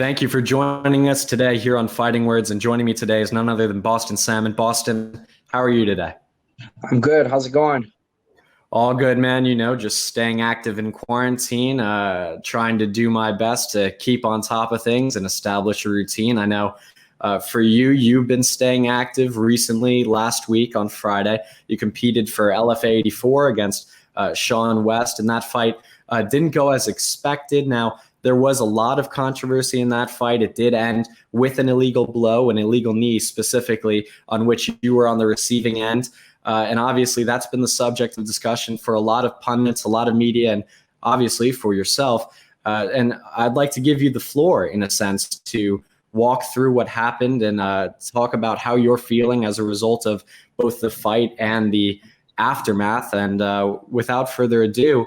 Thank you for joining us today here on Fighting Words. And joining me today is none other than Boston Salmon. Boston, how are you today? I'm good. How's it going? All good, man. Just staying active in quarantine, trying to do my best to keep on top of things and establish a routine. I know for you, you've been staying active recently. Last week on Friday, you competed for LFA 84 against Shawn West, and that fight didn't go as expected. Now, there was a lot of controversy in that fight. It did end with an illegal blow, an illegal knee specifically, on which you were on the receiving end. And obviously, that's been the subject of discussion for a lot of pundits, a lot of media, and obviously for yourself. And I'd like to give you the floor, in a sense, to walk through what happened and talk about how you're feeling as a result of both the fight and the aftermath. And without further ado,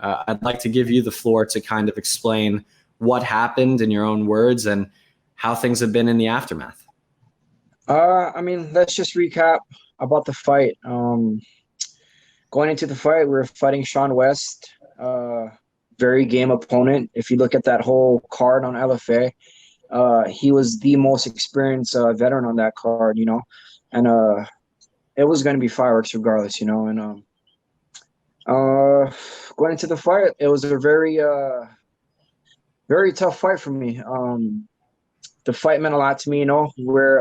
I'd like to give you the floor to kind of explain what happened in your own words and how things have been in the aftermath. Let's just recap about the fight. Going into the fight, we were fighting Shawn West, very game opponent. If you look at that whole card on LFA, he was the most experienced veteran on that card, and it was going to be fireworks regardless, and going into the fight, it was a very, very tough fight for me. The fight meant a lot to me, where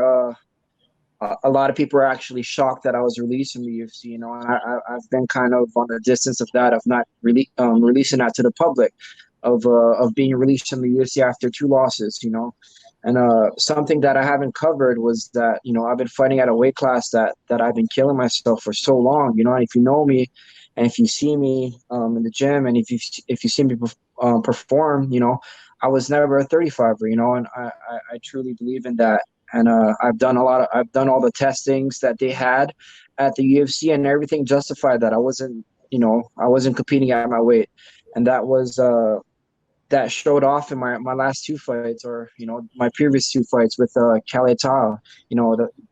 a lot of people are actually shocked that I was released from the UFC, and I've been kind of on the distance of that, of not really releasing that to the public, of being released from the UFC after 2 losses, and something that I haven't covered was that, I've been fighting at a weight class that I've been killing myself for so long, and if you know me, and if you see me in the gym, and if you see me perform, I was never a 35er, and I truly believe in that. And I've done all the testings that they had at the UFC, and everything justified that I wasn't competing at my weight, and that showed off in my last 2 fights, or my previous 2 fights with Kaleta,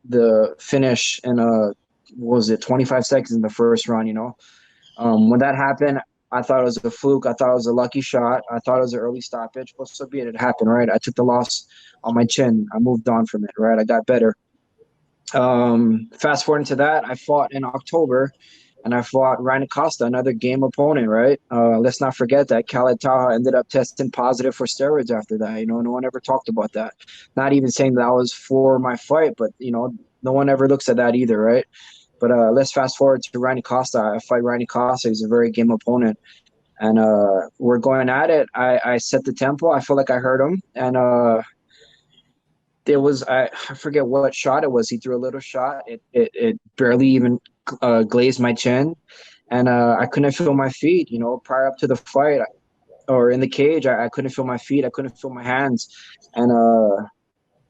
the finish in what was it, 25 seconds in the first round. When that happened, I thought it was a fluke. I thought it was a lucky shot. I thought it was an early stoppage. Well, so be it. It happened, right? I took the loss on my chin. I moved on from it, right? I got better. Fast forward into that, I fought in October, and I fought Ryan Acosta, another game opponent, right? Let's not forget that Kaleta ended up testing positive for steroids after that. No one ever talked about that. Not even saying that was for my fight, but, no one ever looks at that either, right? But let's fast forward to Ryan Acosta. I fight Ryan Acosta. He's a very game opponent. And we're going at it. I set the tempo. I feel like I hurt him. And I forget what shot it was. He threw a little shot. It barely even glazed my chin. And I couldn't feel my feet, prior up to the fight or in the cage. I couldn't feel my feet. I couldn't feel my hands. And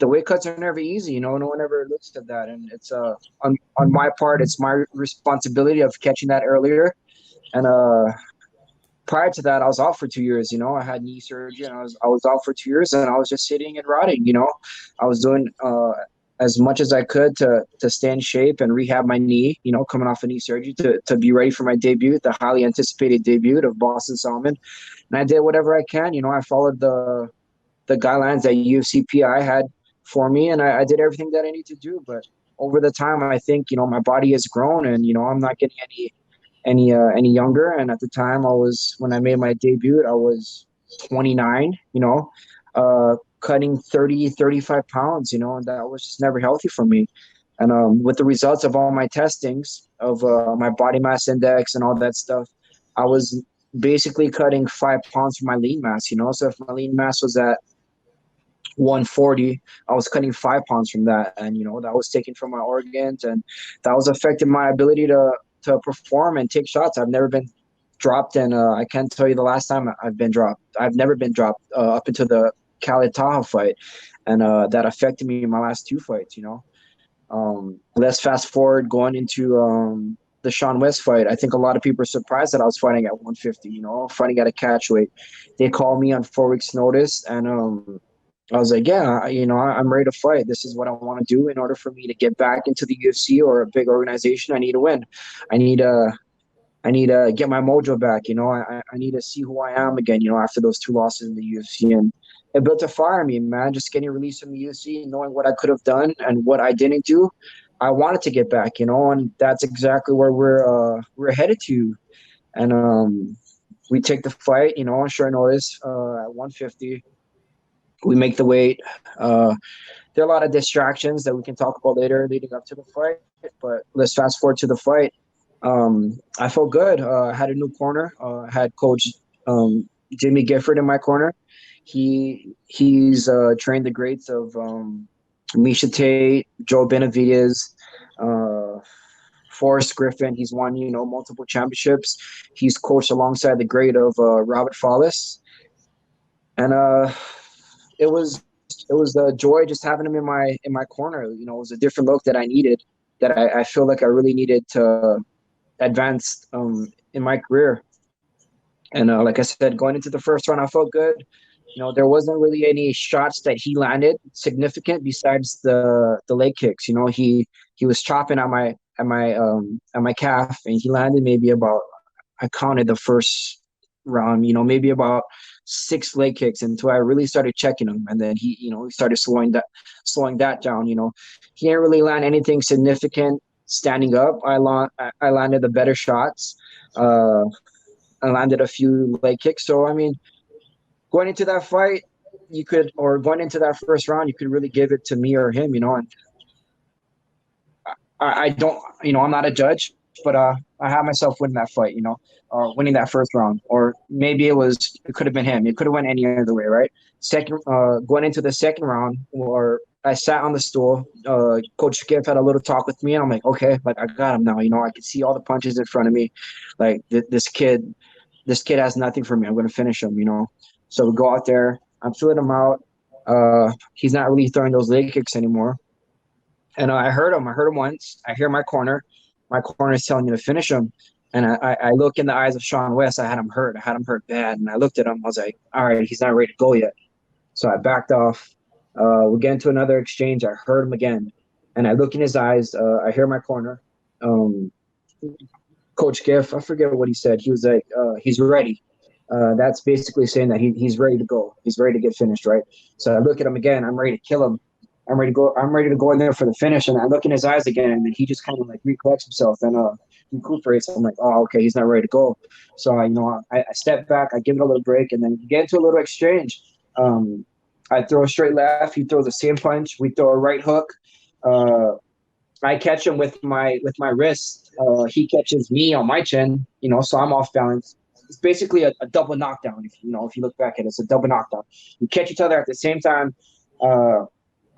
the weight cuts are never easy, no one ever looks at that. And it's on my part, it's my responsibility of catching that earlier. And prior to that, I was off for 2 years. I had knee surgery, and I was off for 2 years, and I was just sitting and rotting. I was doing as much as I could to stay in shape and rehab my knee, coming off a knee surgery to be ready for my debut, the highly anticipated debut of Boston Salmon. And I did whatever I can. I followed the guidelines that UFCPI had for me, and I did everything that I need to do. But over the time, I think my body has grown, and I'm not getting any younger. And at the time, when I made my debut, I was 29. Cutting 30, 35 pounds. And that was just never healthy for me. And with the results of all my testings of my body mass index and all that stuff, I was basically cutting 5 pounds from my lean mass. So if my lean mass was at 140, I was cutting 5 pounds from that, and that was taken from my organs, and that was affecting my ability to perform and take shots. I've never been dropped, and I can't tell you the last time I've been dropped. I've never been dropped up until the Kaleta fight, and that affected me in my last 2 fights. Let's fast forward going into the Shawn West fight. I think a lot of people are surprised that I was fighting at 150. Fighting at a catch weight. They called me on 4 weeks' notice, and I was like, yeah, I'm ready to fight. This is what I want to do. In order for me to get back into the UFC or a big organization, I need to win. I need I need to get my mojo back. I need to see who I am again. After those 2 losses in the UFC, and it built a fire in me, man. Just getting released from the UFC, knowing what I could have done and what I didn't do. I wanted to get back, and that's exactly where we're headed to. And we take the fight, on short notice at 150. We make the weight. There are a lot of distractions that we can talk about later leading up to the fight, but let's fast forward to the fight. I felt good. I had a new corner. I had Coach Jimmy Gifford in my corner. He's trained the greats of Misha Tate, Joe Benavidez, uh, Forrest Griffin. He's won, multiple championships. He's coached alongside the great of Robert Follis, and it was a joy just having him in my corner. It was a different look that I needed, that I feel like I really needed to advance in my career. And like I said, going into the first round, I felt good. There wasn't really any shots that he landed significant besides the leg kicks. He was chopping at my calf, and he landed maybe about, I counted the first round, maybe about 6 leg kicks until I really started checking him, and then he started slowing that down. He didn't really land anything significant standing up. I landed the better shots. I landed a few leg kicks. So I mean, going into that fight, going into that first round, you could really give it to me or him. And I don't, I'm not a judge, but I have myself winning that fight, or winning that first round, or maybe it could have been him. It could have went any other way, right? Going into the second round, or I sat on the stool. Coach Giff had a little talk with me, and I'm like, okay, like I got him now. I could see all the punches in front of me. Like this kid has nothing for me. I'm going to finish him. So we go out there. I'm feeling him out. He's not really throwing those leg kicks anymore. And I heard him. I heard him once. I hear my corner. My corner is telling me to finish him. And I look in the eyes of Shawn West. I had him hurt. I had him hurt bad. And I looked at him. I was like, all right, he's not ready to go yet. So I backed off. We get into another exchange. I heard him again. And I look in his eyes. I hear my corner. Coach Giff, I forget what he said. He was like, he's ready. That's basically saying that he's ready to go. He's ready to get finished, right? So I look at him again. I'm ready to kill him. I'm ready to go in there for the finish. And I look in his eyes again, and then he just kind of like recollects himself and recuperates. I'm like, oh, okay, he's not ready to go. So I step back, I give it a little break, and then we get into a little exchange. I throw a straight left. He throws the same punch. We throw a right hook. I catch him with my wrist. He catches me on my chin. So I'm off balance. It's basically a double knockdown. If you look back at it, it's a double knockdown. We catch each other at the same time.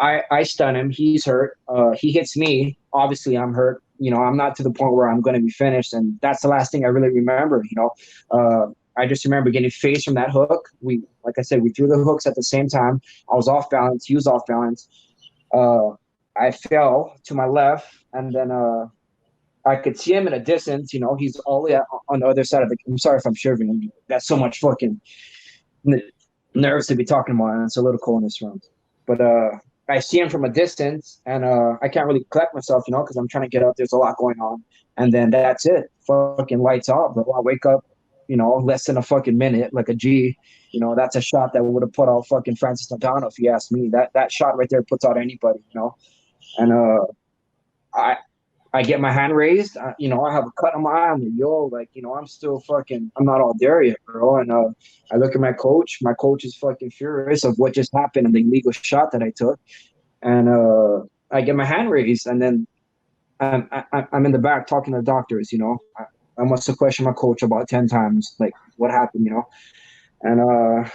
I stun him. He's hurt. He hits me. Obviously, I'm hurt. I'm not to the point where I'm going to be finished, and that's the last thing I really remember. I just remember getting phased from that hook. Like I said, we threw the hooks at the same time. I was off balance. He was off balance. I fell to my left, and then I could see him in a distance. He's all the way on the other side of the. I'm sorry if I'm shivering. That's so much fucking nerves to be talking about, and it's a little cold in this room. But I see him from a distance, and I can't really collect myself, because I'm trying to get up. There's a lot going on, and then that's it. Fucking lights off, bro. I wake up, less than a fucking minute, like a G. That's a shot that would have put out fucking Francis Ngannou, if you ask me. That shot right there puts out anybody, And I get my hand raised. I have a cut on my eye. I'm like, I'm still fucking, I'm not all there yet, bro. And I look at my coach. My coach is fucking furious of what just happened and the illegal shot that I took. And I get my hand raised, and then I'm in the back talking to the doctors. I must have questioned my coach about 10 times, like what happened, And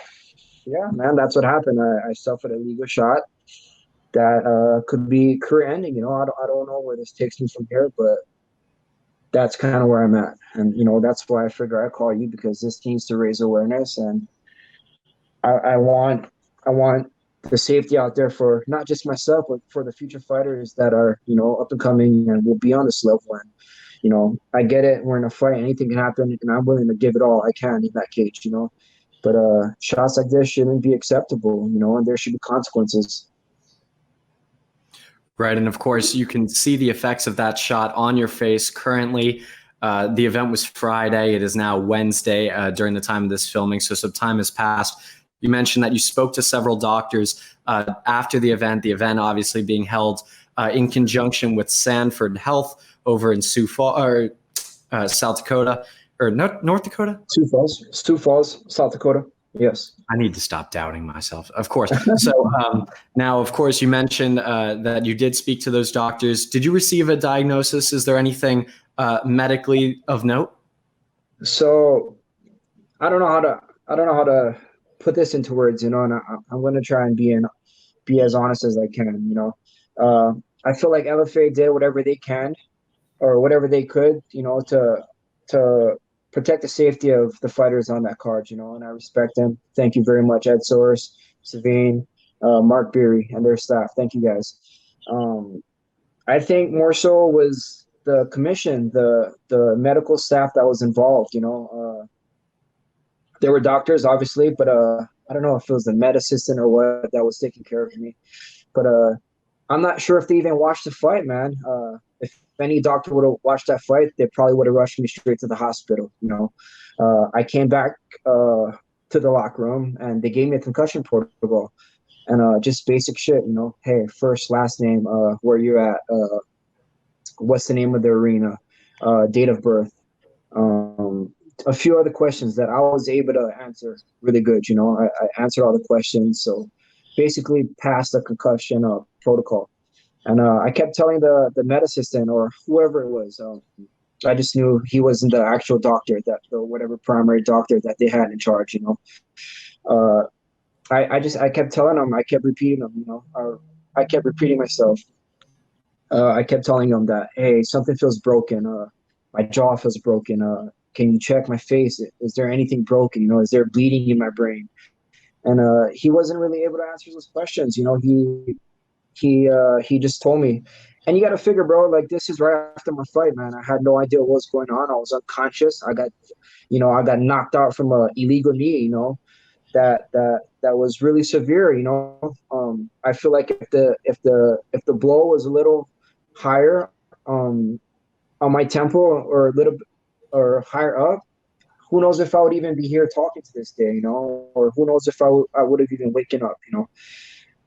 yeah, man, that's what happened. I suffered a legal shot that could be career ending. I don't know where this takes me from here, but that's kind of where I'm at. And, that's why I figure I call you, because this needs to raise awareness. And I want the safety out there for not just myself, but for the future fighters that are, up and coming and will be on this level. And, I get it. We're in a fight. Anything can happen. And I'm willing to give it all I can in that cage, But shots like this shouldn't be acceptable, and there should be consequences. Right. And of course, you can see the effects of that shot on your face currently. The event was Friday. It is now Wednesday during the time of this filming, so some time has passed. You mentioned that you spoke to several doctors after the event obviously being held in conjunction with Sanford Health over in South Dakota, or North Dakota? Sioux Falls, South Dakota. Yes. I need to stop doubting myself, of course. So now, of course, you mentioned that you did speak to those doctors. Did you receive a diagnosis? Is there anything medically of note? So I don't know how to put this into words, and I'm going to try and be as honest as I can. I feel like LFA did whatever they can or whatever they could, to protect the safety of the fighters on that card, and I respect them. Thank you very much, Ed Source, Savine, Mark Beery, and their staff. Thank you guys. I think more so was the commission, the medical staff that was involved. There were doctors, obviously, but I don't know if it was the med assistant or what that was taking care of me. But I'm not sure if they even watched the fight, man. If any doctor would have watched that fight, they probably would have rushed me straight to the hospital. I came back to the locker room and they gave me a concussion protocol and just basic shit. Hey, first, last name, where you're at, what's the name of the arena, date of birth, a few other questions that I was able to answer really good. I answered all the questions, so basically passed the concussion protocol. And I kept telling the med assistant or whoever it was, I just knew he wasn't the actual doctor, the whatever primary doctor that they had in charge. I kept telling him, I kept repeating him, I kept repeating myself. I kept telling him that, hey, something feels broken. My jaw feels broken. Can you check my face? Is there anything broken? Is there bleeding in my brain? And he wasn't really able to answer those questions. He just told me. And you got to figure, bro, like this is right after my fight, man. I had no idea what was going on. I was unconscious. I got knocked out from a illegal knee, that was really severe. I feel like if the blow was a little higher on my temple or a little bit or higher up, who knows if I would even be here talking to this day, or who knows if I would have even waken up,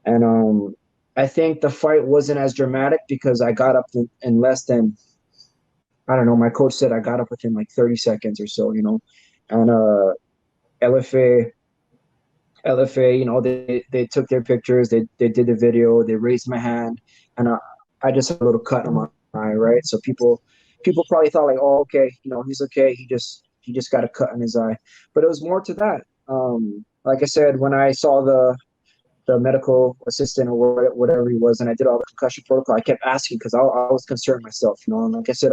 And I think the fight wasn't as dramatic because I got up in less than, I don't know, my coach said I got up within like 30 seconds or so, and LFA, they took their pictures, they did the video, they raised my hand, and I just had a little cut on my eye, right? So people probably thought like, oh, okay, he's okay. He just got a cut on his eye, but it was more to that. Like I said, when I saw the medical assistant or whatever he was, and I did all the concussion protocol, I kept asking because I was concerned myself, and like I said,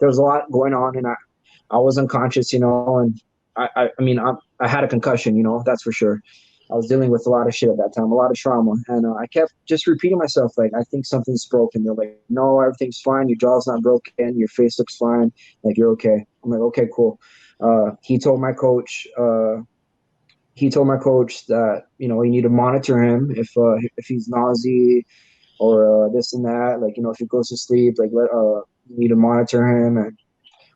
there was a lot going on, and I was unconscious, and I mean, I had a concussion, that's for sure. I was dealing with a lot of shit at that time, a lot of trauma. And I kept just repeating myself, like, I think something's broken. They're like, no, everything's fine. Your jaw's not broken. Your face looks fine. Like, you're okay. I'm like, okay, cool. He told my coach that, we need to monitor him if he's nauseous or this and that. Like, if he goes to sleep, like, you need to monitor him and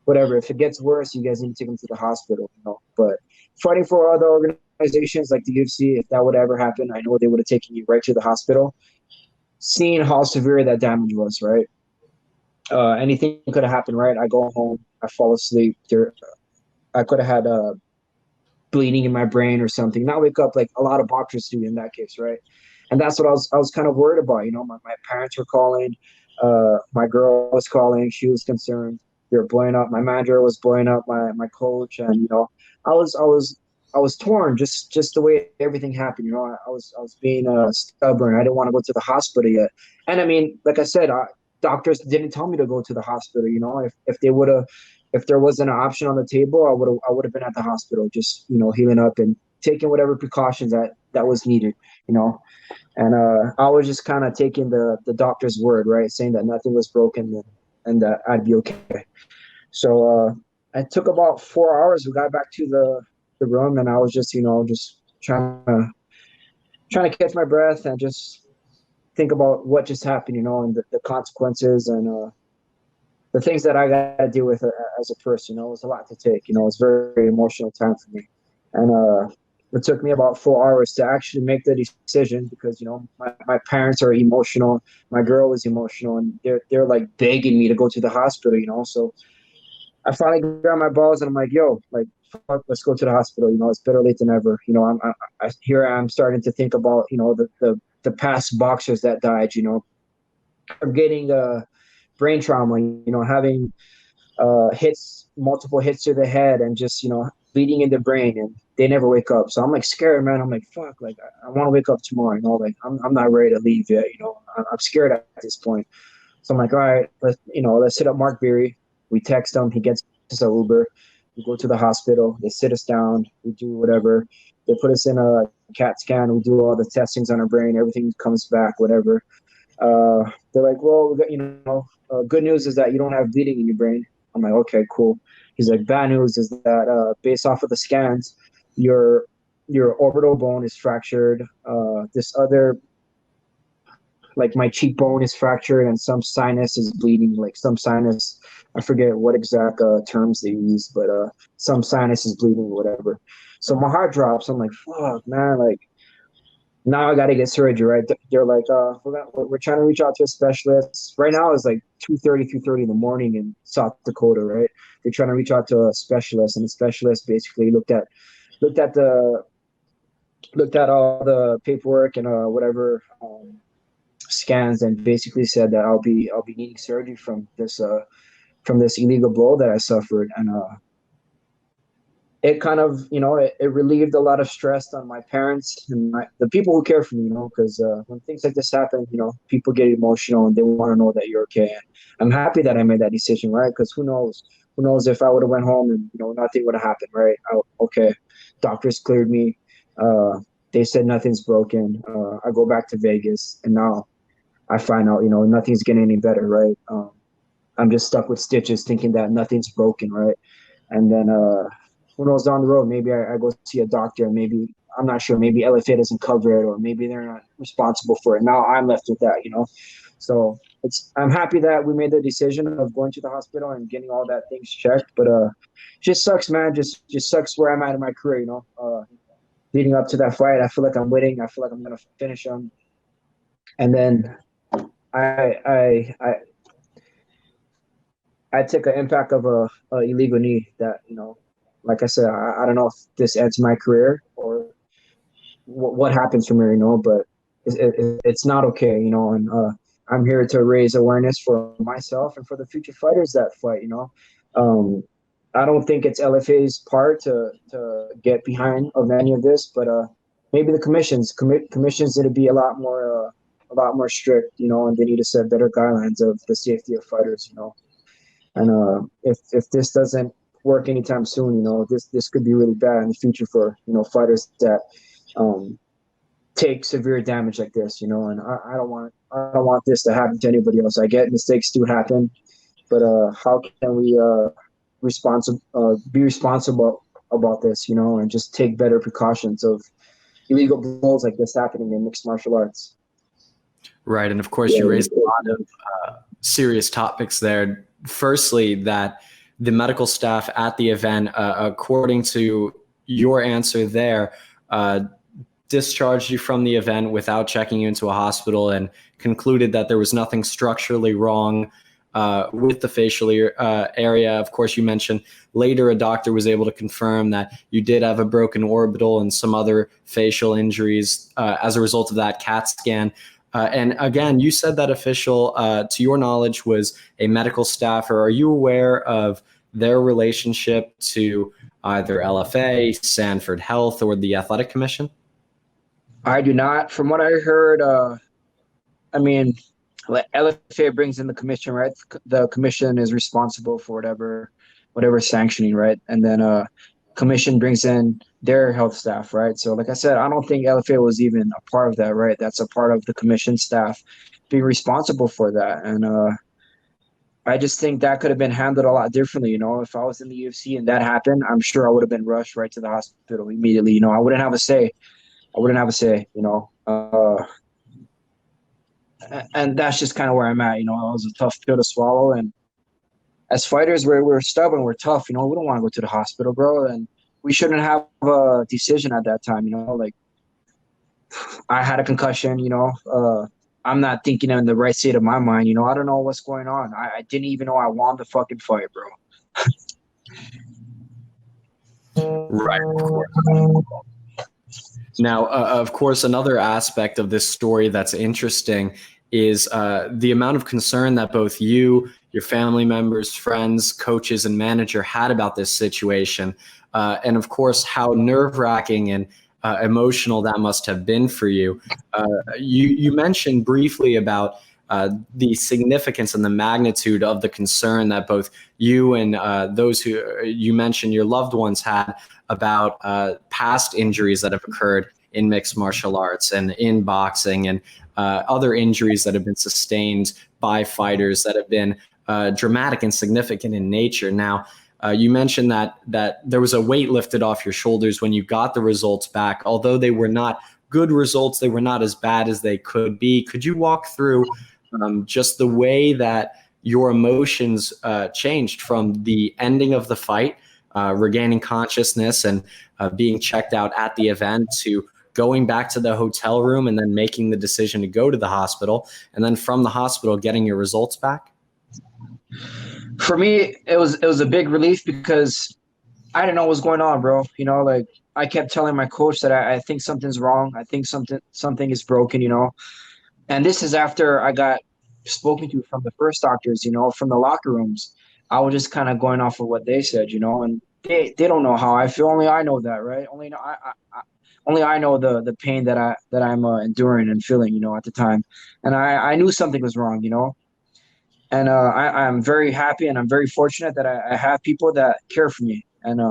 whatever. If it gets worse, you guys need to take him to the hospital, But fighting for other organizations like the UFC, if that would ever happen, I know they would have taken you right to the hospital. Seeing how severe that damage was, right? Anything could have happened, right? I go home, I fall asleep. I could have had bleeding in my brain or something. Not wake up like a lot of boxers do in that case, right? And that's what I was kind of worried about. My parents were calling, my girl was calling, she was concerned. They were blowing up. My manager was blowing up my coach, and I was torn just the way everything happened. I was being stubborn. I didn't want to go to the hospital yet. And I mean, like I said, doctors didn't tell me to go to the hospital. If there wasn't an option on the table, I would have been at the hospital, just healing up and taking whatever precautions that was needed. And I was just kind of taking the doctor's word, right, saying that nothing was broken and that I'd be okay. So it took about 4 hours. We got back to the room, and I was just just trying to catch my breath and just think about what just happened, and the consequences and the things that I got to deal with as a person. You know, it was a lot to take. You know, it was very, very emotional time for me, and it took me about 4 hours to actually make the decision because you know my parents are emotional, my girl was emotional, and they're like begging me to go to the hospital. You know, so I finally grabbed my balls and I'm like, yo, like, fuck, let's go to the hospital. You know, it's better late than ever. You know, here I'm starting to think about, you know, the past boxers that died. You know, I'm getting brain trauma. You know, having multiple hits to the head, and just you know bleeding in the brain, and they never wake up. So I'm like scared, man. I'm like, fuck, like I want to wake up tomorrow. You know, like I'm not ready to leave yet. You know, I'm scared at this point. So I'm like, all right, let's hit up Mark Beery. We text him. He gets us an Uber. We go to the hospital. They sit us down. We do whatever. They put us in a CAT scan. We do all the testings on our brain. Everything comes back, whatever. They're like, well, good news is that you don't have bleeding in your brain. I'm like, okay, cool. He's like, bad news is that based off of the scans, your orbital bone is fractured. This other, like my cheekbone is fractured, and some sinus is bleeding. Like some sinus, I forget what exact terms they use, but some sinus is bleeding, whatever. So my heart drops. I'm like, fuck, man, like now I got to get surgery, right? They're like, we're trying to reach out to a specialist. Right now it's like 2:30 in the morning in South Dakota, right? They're trying to reach out to a specialist, and the specialist basically looked at the looked at all the paperwork and whatever scans, and basically said that I'll be needing surgery from this illegal blow that I suffered, and it kind of, you know, it relieved a lot of stress on my parents and the people who care for me, you know, because when things like this happen, you know, people get emotional and they want to know that you're okay. And I'm happy that I made that decision, right? Because who knows if I would have went home and, you know, nothing would have happened, right? Okay, doctors cleared me. They said nothing's broken. I go back to Vegas, and now I find out, you know, nothing's getting any better, right? I'm just stuck with stitches thinking that nothing's broken, right? And then who knows down the road, maybe I go see a doctor, and maybe, I'm not sure, maybe LFA doesn't cover it, or maybe they're not responsible for it. Now I'm left with that, you know? So I'm happy that we made the decision of going to the hospital and getting all that things checked, but just sucks, man. Just sucks where I'm at in my career, you know? Leading up to that fight, I feel like I'm winning. I feel like I'm going to finish him. And then I took an impact of a illegal knee that, you know, like I said, I don't know if this ends my career or what happens from here, you know, but it's not okay, you know, and I'm here to raise awareness for myself and for the future fighters that fight, you know. I don't think it's LFA's part to get behind of any of this, but maybe the commissions need to be a lot more strict, you know, and they need to set better guidelines of the safety of fighters, you know. And if this doesn't work anytime soon, you know, this could be really bad in the future for, you know, fighters that take severe damage like this, you know. And I don't want this to happen to anybody else. I get mistakes do happen, but how can we be responsible about this, you know, and just take better precautions of illegal blows like this happening in mixed martial arts. Right, and of course you raised a lot of serious topics there. Firstly, that the medical staff at the event, according to your answer there, discharged you from the event without checking you into a hospital and concluded that there was nothing structurally wrong with the facial area. Of course, you mentioned later a doctor was able to confirm that you did have a broken orbital and some other facial injuries as a result of that CAT scan. And again, you said that official, to your knowledge, was a medical staffer. Are you aware of their relationship to either LFA, Sanford Health, or the Athletic Commission? I do not. From what I heard, I mean, LFA brings in the commission, right? The commission is responsible for whatever sanctioning, right? And then commission brings in their health staff, right? So like I said, I don't think LFA was even a part of that, right? That's a part of the commission staff being responsible for that. And I just think that could have been handled a lot differently. You know, if I was in the UFC and that happened, I'm sure I would have been rushed right to the hospital immediately. You know, I wouldn't have a say. You know. And that's just kind of where I'm at. You know, it was a tough pill to swallow, and as fighters, we're stubborn, we're tough, you know, we don't want to go to the hospital, bro. And we shouldn't have a decision at that time, you know, like I had a concussion, you know, I'm not thinking in the right state of my mind, you know, I don't know what's going on. I didn't even know I won the fucking fight, bro. Right, of course. Now, of course, another aspect of this story that's interesting is the amount of concern that both you, your family members, friends, coaches, and manager had about this situation. And of course, how nerve-wracking and emotional that must have been for you. You mentioned briefly about the significance and the magnitude of the concern that both you and those who you mentioned your loved ones had about past injuries that have occurred in mixed martial arts and in boxing and other injuries that have been sustained by fighters that have been dramatic and significant in nature. Now, you mentioned that there was a weight lifted off your shoulders when you got the results back. Although they were not good results, they were not as bad as they could be. Could you walk through just the way that your emotions changed from the ending of the fight, regaining consciousness and being checked out at the event, to going back to the hotel room and then making the decision to go to the hospital, and then from the hospital getting your results back? For me, it was a big relief because I didn't know what was going on, bro. You know, like I kept telling my coach that I think something's wrong. I think something is broken, you know. And this is after I got spoken to from the first doctors, you know, from the locker rooms. I was just kind of going off of what they said, you know, and they don't know how I feel. Only I know that, right? Only I know the pain that I'm enduring and feeling, you know, at the time. And I knew something was wrong, you know. And I'm very happy and I'm very fortunate that I have people that care for me. And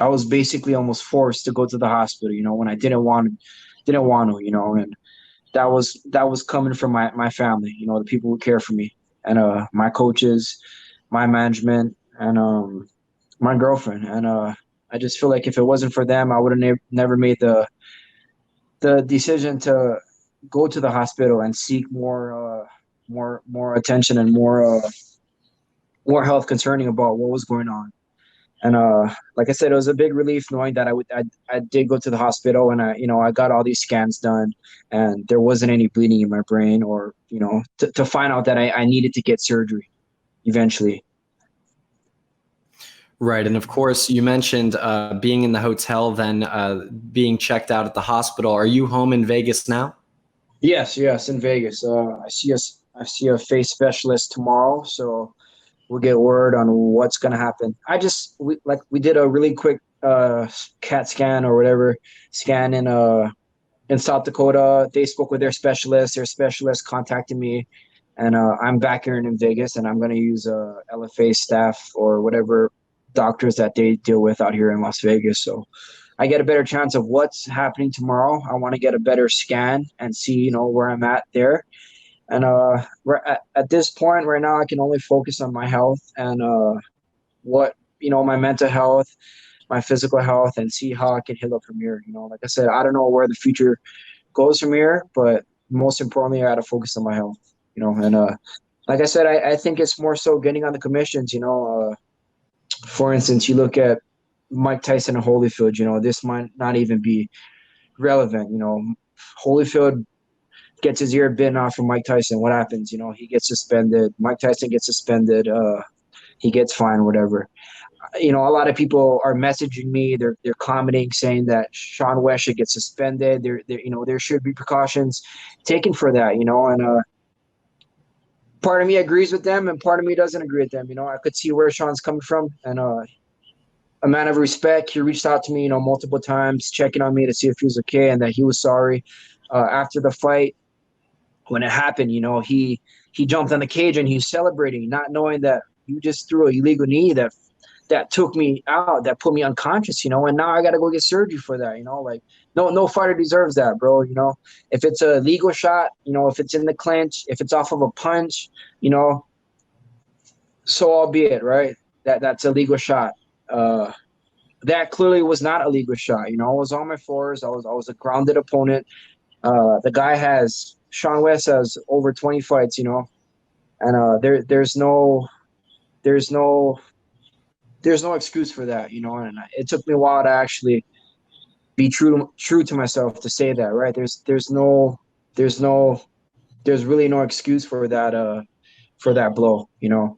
I was basically almost forced to go to the hospital, you know, when I didn't want to, you know, and that was coming from my family, you know, the people who care for me, and my coaches, my management, and my girlfriend. And I just feel like if it wasn't for them, I would have never made the decision to go to the hospital and seek more attention and more health concerning about what was going on. And like I said, it was a big relief knowing that I did go to the hospital, and I got all these scans done, and there wasn't any bleeding in my brain, or to find out that I needed to get surgery eventually. Right. And of course, you mentioned being in the hotel, then being checked out at the hospital. Are you home in Vegas now? Yes, in Vegas. I see a face specialist tomorrow, so we'll get word on what's gonna happen. We did a really quick CAT scan or whatever scan in South Dakota. They spoke with their specialist. Their specialist contacted me, and I'm back here in Vegas, and I'm going to use LFA staff or whatever doctors that they deal with out here in Las Vegas. So I get a better chance of what's happening tomorrow. I want to get a better scan and see, where I'm at there. And at this point right now, I can only focus on my health and my mental health, my physical health, and see how I can heal up from here. Like I said, I don't know where the future goes from here, but most importantly, I got to focus on my health. And like I said, I think it's more so getting on the commissions. For instance, you look at Mike Tyson and Holyfield. This might not even be relevant. Holyfield gets his ear bitten off from Mike Tyson. What happens? He gets suspended. Mike Tyson gets suspended. He gets fined, whatever. A lot of people are messaging me. They're commenting saying that Shawn West should get suspended. There should be precautions taken for that. And part of me agrees with them, and part of me doesn't agree with them. I could see where Shawn's coming from, and a man of respect. He reached out to me, multiple times, checking on me to see if he was okay and that he was sorry. After the fight, when it happened, he jumped on the cage and he was celebrating, not knowing that you just threw an illegal knee that took me out, that put me unconscious, and now I got to go get surgery for that, like no fighter deserves that, bro. If it's a legal shot, if it's in the clinch, if it's off of a punch, so albeit, right? That's a legal shot. That clearly was not a legal shot. I was on my floors. I was a grounded opponent. The guy Shawn West has over 20 fights, and there's no there's no excuse for that, you know. And it took me a while to actually be true to myself to say that, right? There's no there's really no excuse for that blow, you know.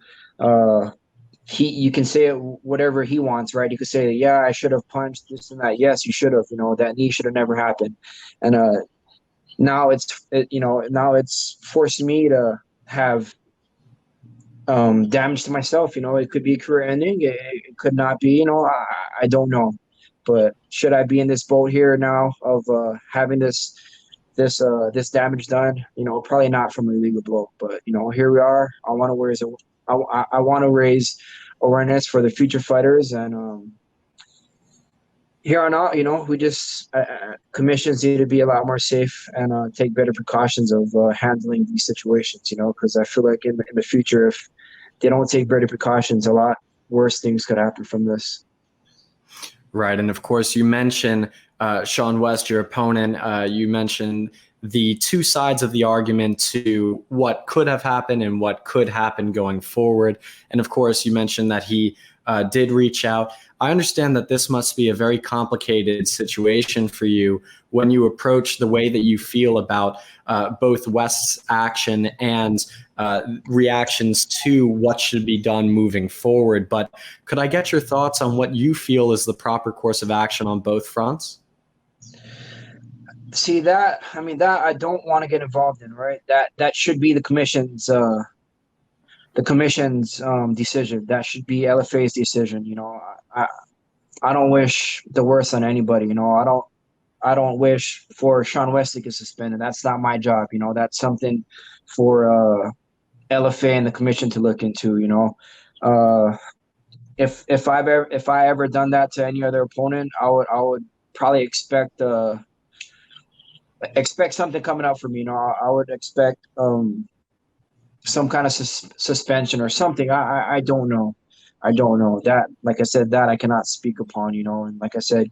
You can say it whatever he wants, right? You could say, yeah, I should have punched this and that. Yes, you should have, you know, that knee should have never happened. And now it's forced me to have damage to myself. You know, it could be career ending. It could not be. You know, I don't know. But should I be in this boat here now of having this damage done? You know, probably not from an illegal blow. But you know, here we are. I want to raise awareness for the future fighters, and here on out, you know, we just commissions need to be a lot more safe and take better precautions of handling these situations. You know, because I feel like in the future, if they don't take better precautions, a lot worse things could happen from this. Right. And of course, you mentioned Shawn West, your opponent. You mentioned the two sides of the argument to what could have happened and what could happen going forward. And of course, you mentioned that he did reach out. I understand that this must be a very complicated situation for you when you approach the way that you feel about both West's action and reactions to what should be done moving forward. But could I get your thoughts on what you feel is the proper course of action on both fronts? See that? I mean, that I don't want to get involved in, right? That should be the commission's decision. That should be LFA's decision. You know, I don't wish the worst on anybody. You know, I don't wish for Shawn West to get suspended. That's not my job. You know, that's something for LFA and the commission to look into. You know, if I ever done that to any other opponent, I would probably expect something coming out for me. You know, I would expect some kind of suspension or something. I don't know. I don't know that. Like I said, that I cannot speak upon. You know, and like I said,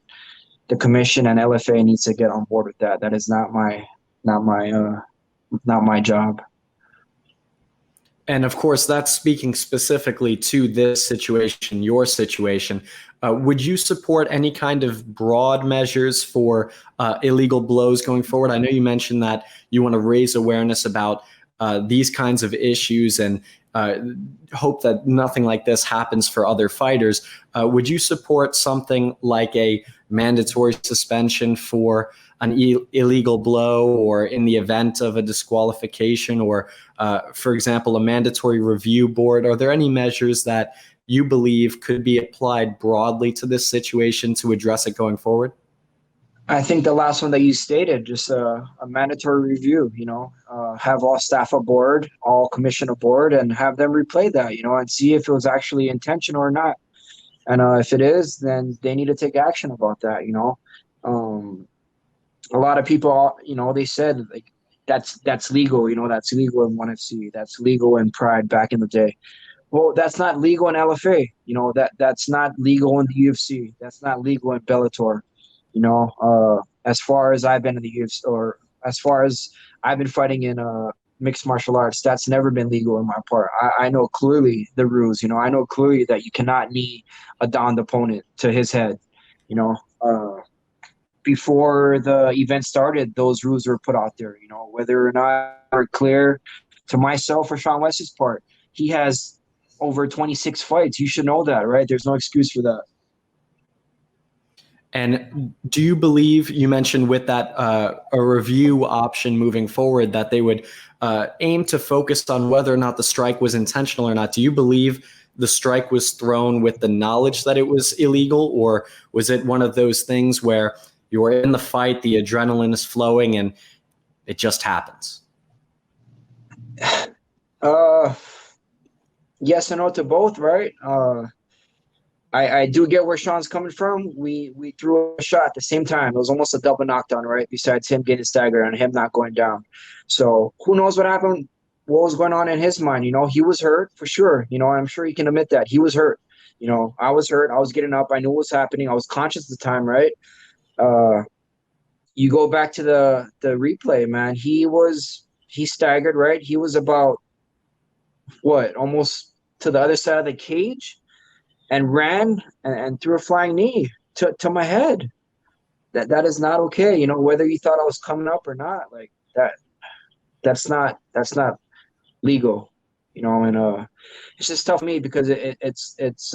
the commission and LFA needs to get on board with that. That is not my job. And of course, that's speaking specifically to this situation, your situation. Would you support any kind of broad measures for illegal blows going forward? I know you mentioned that you want to raise awareness about these kinds of issues and hope that nothing like this happens for other fighters. Would you support something like a mandatory suspension for an illegal blow, or in the event of a disqualification, or, for example, a mandatory review board? Are there any measures that you believe could be applied broadly to this situation to address it going forward? I think the last one that you stated, just a mandatory review, you know, have all staff aboard, all commission aboard, and have them replay that, you know, and see if it was actually intentional or not. And if it is, then they need to take action about that, you know. A lot of people, you know, they said like that's legal, you know, that's legal in ONE FC, that's legal in Pride back in the day. Well, that's not legal in LFA, you know, that's not legal in the UFC, that's not legal in Bellator, you know. As far as I've been in the UFC, or as far as I've been fighting in mixed martial arts, that's never been legal in my part. I know clearly the rules, you know, I know clearly that you cannot knee a downed opponent to his head, you know. Before the event started, those rules were put out there, you know, whether or not are clear to myself or Shawn West's part. He has over 26 fights. You should know that, right? There's no excuse for that. And do you believe, you mentioned with that a review option moving forward, that they would aim to focus on whether or not the strike was intentional or not? Do you believe the strike was thrown with the knowledge that it was illegal, or was it one of those things where you're in the fight, the adrenaline is flowing, and it just happens? Yes and no to both, right? I do get where Shawn's coming from. We threw a shot at the same time. It was almost a double knockdown, right? Besides him getting staggered and him not going down. So who knows what happened? What was going on in his mind? You know, he was hurt for sure. You know, I'm sure he can admit that he was hurt. You know, I was hurt. I was getting up. I knew what was happening. I was conscious at the time, right? You go back to the replay, man. He staggered, right? He was about what, almost to the other side of the cage and ran and threw a flying knee to my head. That is not okay. You know, whether you thought I was coming up or not, like that's not legal. You know, and it's just tough for me because it's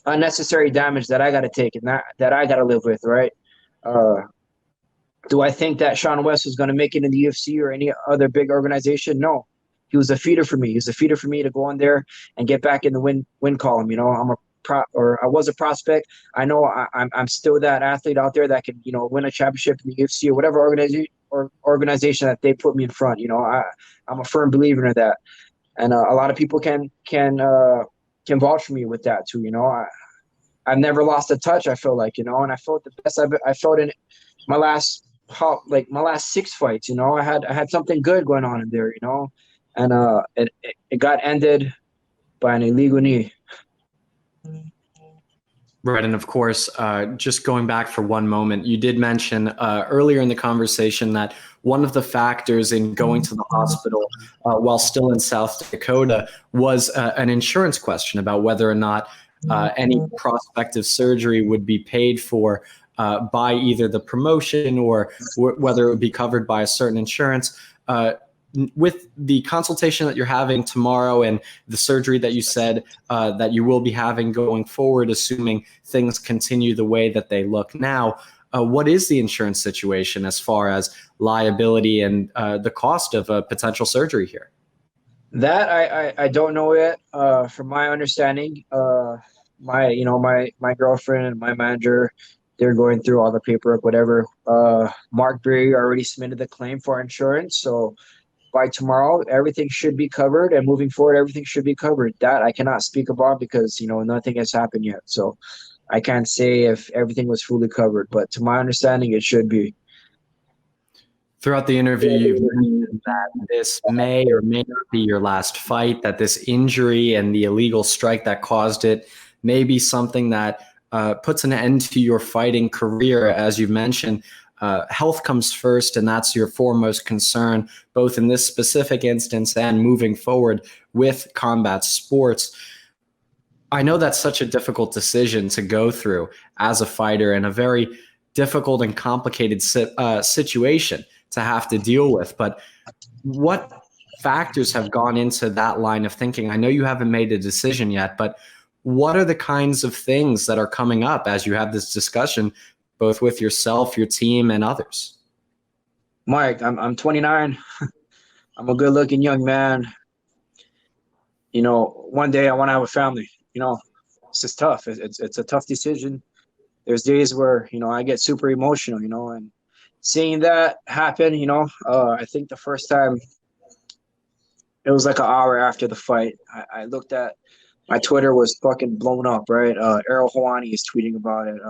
unnecessary damage that I got to take and that I got to live with, right? Uh, do I think that Shawn West was going to make it in the UFC or any other big organization? No. He was a feeder for me. He was a feeder for me to go in there and get back in the win column. You know, I was a prospect. I know I'm still that athlete out there that can, you know, win a championship in the UFC or whatever organization that they put me in front. You know, I'm a firm believer in that, and a lot of people can vouch for me with that too. You know, I've never lost a touch. I feel like, you know, and I felt the best I felt in my last 6 fights. You know, I had something good going on in there. You know, and it got ended by an illegal knee. Right. And of course, just going back for one moment, you did mention earlier in the conversation that one of the factors in going to the hospital while still in South Dakota was an insurance question about whether or not any prospective surgery would be paid for by either the promotion or whether it would be covered by a certain insurance. With the consultation that you're having tomorrow and the surgery that you said that you will be having going forward, assuming things continue the way that they look now, what is the insurance situation as far as liability and the cost of a potential surgery here? That I don't know yet. From my understanding, my girlfriend and my manager, they're going through all the paperwork, whatever. Mark Berry already submitted the claim for insurance, so by tomorrow, everything should be covered, and moving forward, everything should be covered. That I cannot speak about because, you know, nothing has happened yet. So I can't say if everything was fully covered, but to my understanding, it should be. Throughout the interview, you've mentioned that this may or may not be your last fight, that this injury and the illegal strike that caused it may be something that puts an end to your fighting career. As you've mentioned, health comes first, and that's your foremost concern, both in this specific instance and moving forward with combat sports. I know that's such a difficult decision to go through as a fighter and a very difficult and complicated situation to have to deal with. But what factors have gone into that line of thinking? I know you haven't made a decision yet, but what are the kinds of things that are coming up as you have this discussion, both with yourself, your team, and others? Mike, I'm 29. I'm a good-looking young man. You know, one day I want to have a family. You know, it's just tough. It's a tough decision. There's days where, you know, I get super emotional, you know, and seeing that happen, you know, I think the first time it was like an hour after the fight. I looked at my Twitter was fucking blown up, right? Errol Hawani is tweeting about it.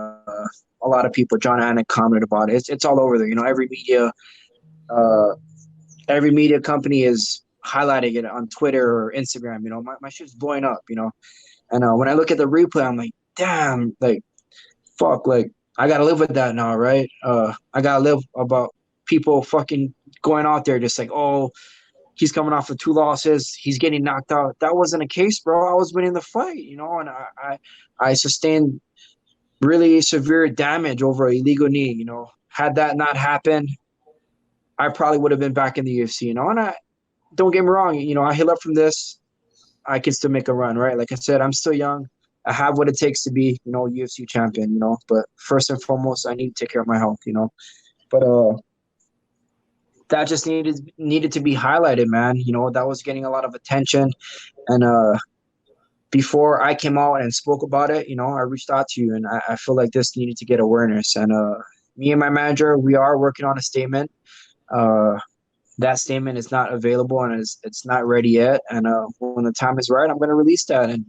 A lot of people, John Anik commented about it. It's all over there. You know, every media company is highlighting it on Twitter or Instagram. You know, my shit's blowing up, you know. And when I look at the replay, I'm like, damn, like, fuck, like, I got to live with that now, right? I got to live about people fucking going out there just like, oh, he's coming off of 2 losses. He's getting knocked out. That wasn't a case, bro. I was winning the fight, you know, and I sustained really severe damage over an illegal knee, you know. Had that not happened, I probably would have been back in the UFC, you know. And don't get me wrong, you know, I heal up from this. I can still make a run, right? Like I said, I'm still young. I have what it takes to be, you know, UFC champion, you know. But first and foremost, I need to take care of my health, you know. But that just needed to be highlighted, man. You know, that was getting a lot of attention. And before I came out and spoke about it, you know, I reached out to you, and I feel like this needed to get awareness. And me and my manager, we are working on a statement. That statement is not available, and it's not ready yet. And when the time is right, I'm going to release that and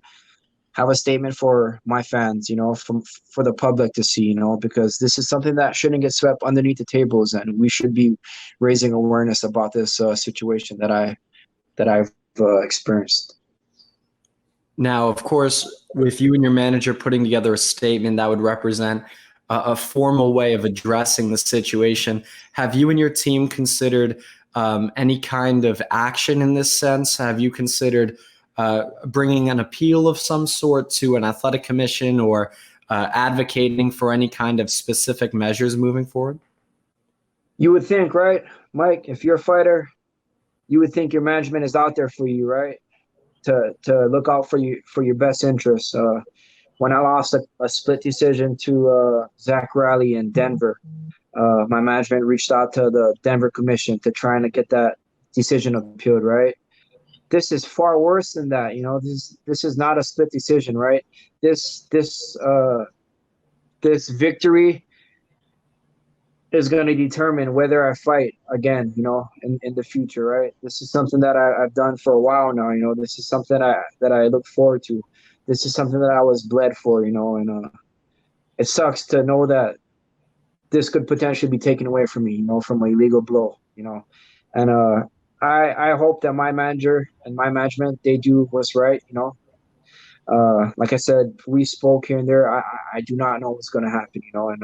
have a statement for my fans, you know, for the public to see, you know, because this is something that shouldn't get swept underneath the tables, and we should be raising awareness about this situation that I've experienced. Now, of course, with you and your manager putting together a statement that would represent a formal way of addressing the situation, have you and your team considered any kind of action in this sense? Have you considered bringing an appeal of some sort to an athletic commission or advocating for any kind of specific measures moving forward? You would think, right, Mike, if you're a fighter, you would think your management is out there for you, right? To look out for you, for your best interests. When I lost a split decision to Zach Riley in Denver, my management reached out to the Denver Commission to try and get that decision appealed, right? This is far worse than that. You know, this is not a split decision, right? This victory is going to determine whether I fight again, you know, in the future, right? This is something that I've done for a while now, you know. This is something that I look forward to. This is something that I was bled for, you know, and it sucks to know that this could potentially be taken away from me, you know, from a legal blow, you know. And I hope that my manager and my management, they do what's right, you know. Like I said, we spoke here and there. I do not know what's going to happen, you know, and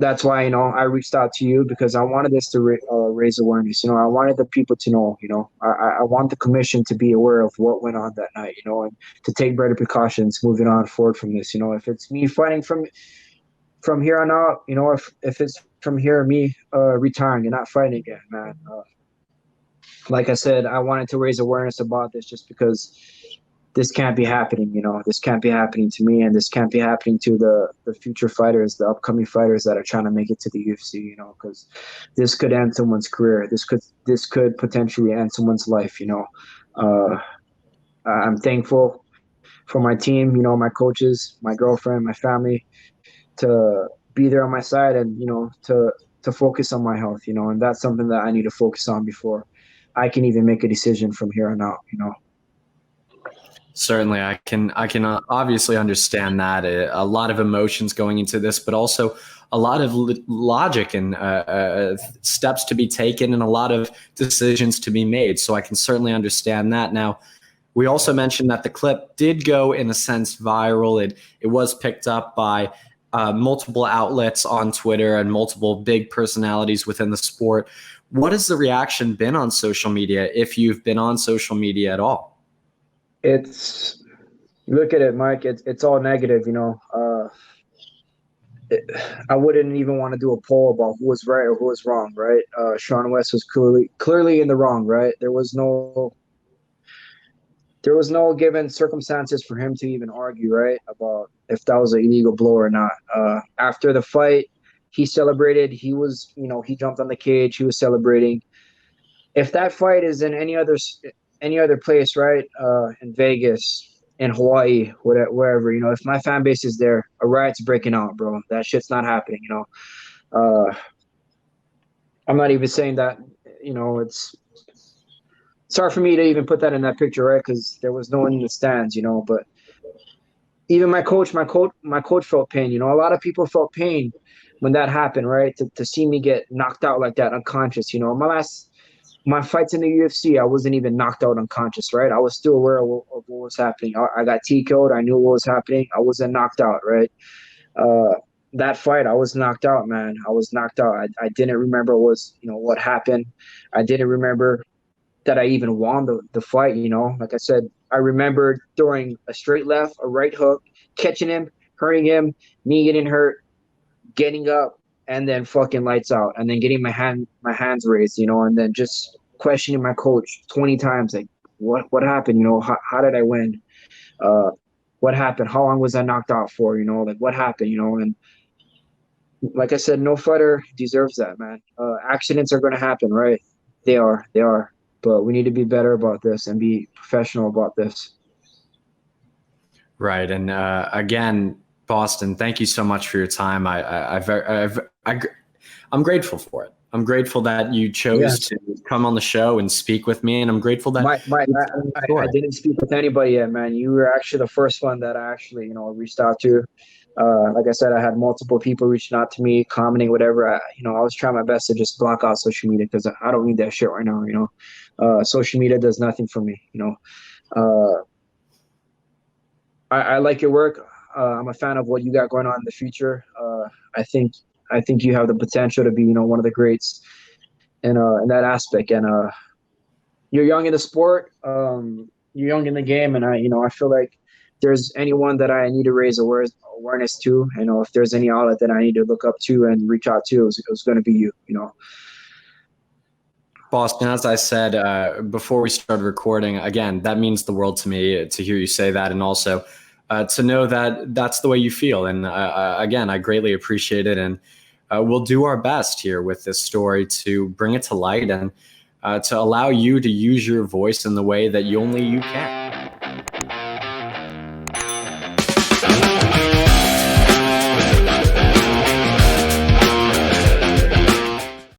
that's why, you know, I reached out to you because I wanted this to raise awareness. You know, I wanted the people to know, you know, I want the commission to be aware of what went on that night, you know, and to take better precautions moving on forward from this. You know, if it's me fighting from here on out, you know, if it's from here, me retiring and not fighting again, man. Like I said, I wanted to raise awareness about this just because this can't be happening, you know. This can't be happening to me, and this can't be happening to the future fighters, the upcoming fighters that are trying to make it to the UFC, you know, because this could end someone's career. This could potentially end someone's life, you know. I'm thankful for my team, you know, my coaches, my girlfriend, my family, to be there on my side and, you know, to focus on my health, you know, and that's something that I need to focus on before I can even make a decision from here on out, you know. Certainly, I can obviously understand that. A lot of emotions going into this, but also a lot of logic and steps to be taken and a lot of decisions to be made. So I can certainly understand that. Now, we also mentioned that the clip did go, in a sense, viral. It was picked up by multiple outlets on Twitter and multiple big personalities within the sport. What has the reaction been on social media, if you've been on social media at all? It's, look at it, Mike. It's all negative, you know. I wouldn't even want to do a poll about who was right or who was wrong, right? Shawn West was clearly in the wrong, right? There was no given circumstances for him to even argue, right, about if that was an illegal blow or not. After the fight, he celebrated. He was, you know, he jumped on the cage. He was celebrating. If that fight is in any other place, right, in Vegas, in Hawaii, wherever, you know, if my fan base is there, a riot's breaking out, bro. That shit's not happening, you know. I'm not even saying that, you know, it's hard for me to even put that in that picture, right, because there was no one in the stands, you know. But even my coach felt pain, you know. A lot of people felt pain when that happened, right, to see me get knocked out like that, unconscious, you know. My fights in the UFC, I wasn't even knocked out unconscious, right? I was still aware of what was happening. I got TKO'd. I knew what was happening. I wasn't knocked out, right? That fight, I was knocked out, man. I was knocked out. I didn't remember what happened. I didn't remember that I even won the fight, you know. Like I said, I remember throwing a straight left, a right hook, catching him, hurting him, me getting hurt, getting up, and then fucking lights out, and then getting my hands raised, you know, and then just questioning my coach 20 times, like, what happened, you know, how did I win, what happened, how long was I knocked out for, you know, like, what happened, you know. And like I said, no fighter deserves that, man. Accidents are going to happen, right? They are, but we need to be better about this and be professional about this. Right. And again, Boston, thank you so much for your time. I'm grateful for it. I'm grateful that you chose to come on the show and speak with me, and I'm grateful that Mike, I didn't speak with anybody yet, man. You were actually the first one that I actually, you know, reached out to. Like I said, I had multiple people reaching out to me, commenting, whatever. I was trying my best to just block out social media because I don't need that shit right now. You know, social media does nothing for me. You know, I like your work. I'm a fan of what you got going on in the future. I think you have the potential to be, you know, one of the greats in that aspect. And you're young in the sport, you're young in the game, and I feel like if there's anyone that I need to raise awareness to, if there's any outlet that I need to look up to and reach out to, it was going to be you. Boston, as I said before we started recording, again, that means the world to me to hear you say that, and also to know that that's the way you feel. And again, I greatly appreciate it, and we'll do our best here with this story to bring it to light and to allow you to use your voice in the way that only you can.